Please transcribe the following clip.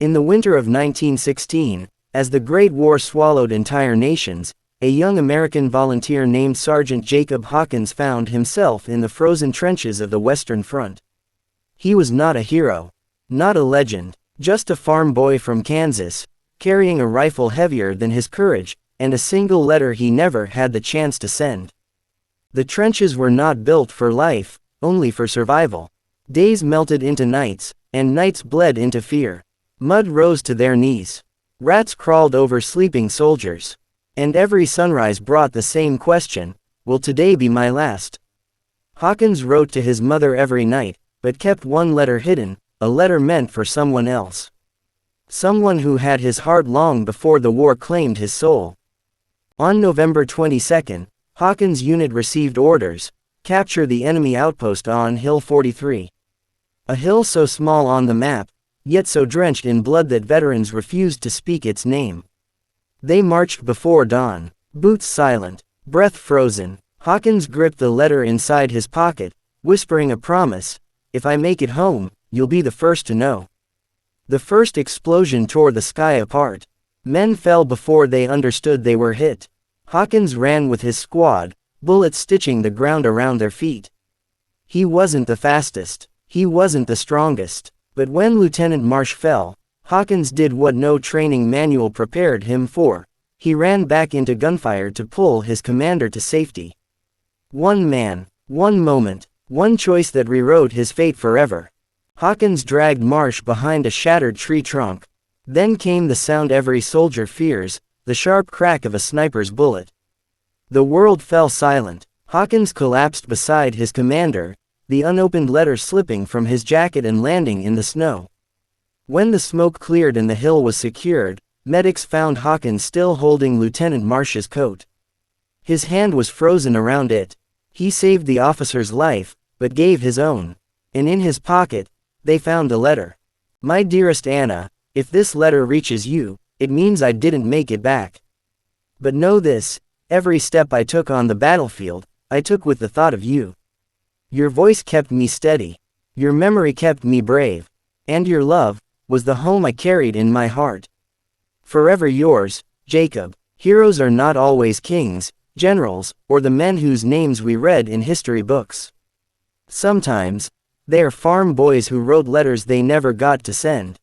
In the winter of 1916, as the Great War swallowed entire nations, a young American volunteer named Sergeant Jacob Hawkins found himself in the frozen trenches of the Western Front. He was not a hero, not a legend, just a farm boy from Kansas, carrying a rifle heavier than his courage, and a single letter he never had the chance to send. The trenches were not built for life, only for survival. Days melted into nights, and nights bled into fear. Mud rose to their knees. Rats crawled over sleeping soldiers. And every sunrise brought the same question: will today be my last? Hawkins wrote to his mother every night, but kept one letter hidden, a letter meant for someone else. Someone who had his heart long before the war claimed his soul. On November 22, Hawkins' unit received orders: capture the enemy outpost on Hill 43. A hill so small on the map, yet so drenched in blood that veterans refused to speak its name. They marched before dawn, boots silent, breath frozen. Hawkins gripped the letter inside his pocket, whispering a promise: if I make it home, you'll be the first to know. The first explosion tore the sky apart. Men fell before they understood they were hit. Hawkins ran with his squad, bullets stitching the ground around their feet. He wasn't the fastest, he wasn't the strongest, but when Lieutenant Marsh fell, Hawkins did what no training manual prepared him for. He ran back into gunfire to pull his commander to safety. One man, one moment, one choice that rewrote his fate forever. Hawkins dragged Marsh behind a shattered tree trunk. Then came the sound every soldier fears, the sharp crack of a sniper's bullet. The world fell silent. Hawkins collapsed beside his commander, the unopened letter slipping from his jacket and landing in the snow. When the smoke cleared and the hill was secured, medics found Hawkins still holding Lieutenant Marsh's coat. His hand was frozen around it. He saved the officer's life, but gave his own. And in his pocket, they found a letter. My dearest Anna, if this letter reaches you, it means I didn't make it back. But know this: every step I took on the battlefield, I took with the thought of you. Your voice kept me steady. Your memory kept me brave. And your love was the home I carried in my heart. Forever yours, Jacob. Heroes are not always kings, generals, or the men whose names we read in history books. Sometimes, they are farm boys who wrote letters they never got to send.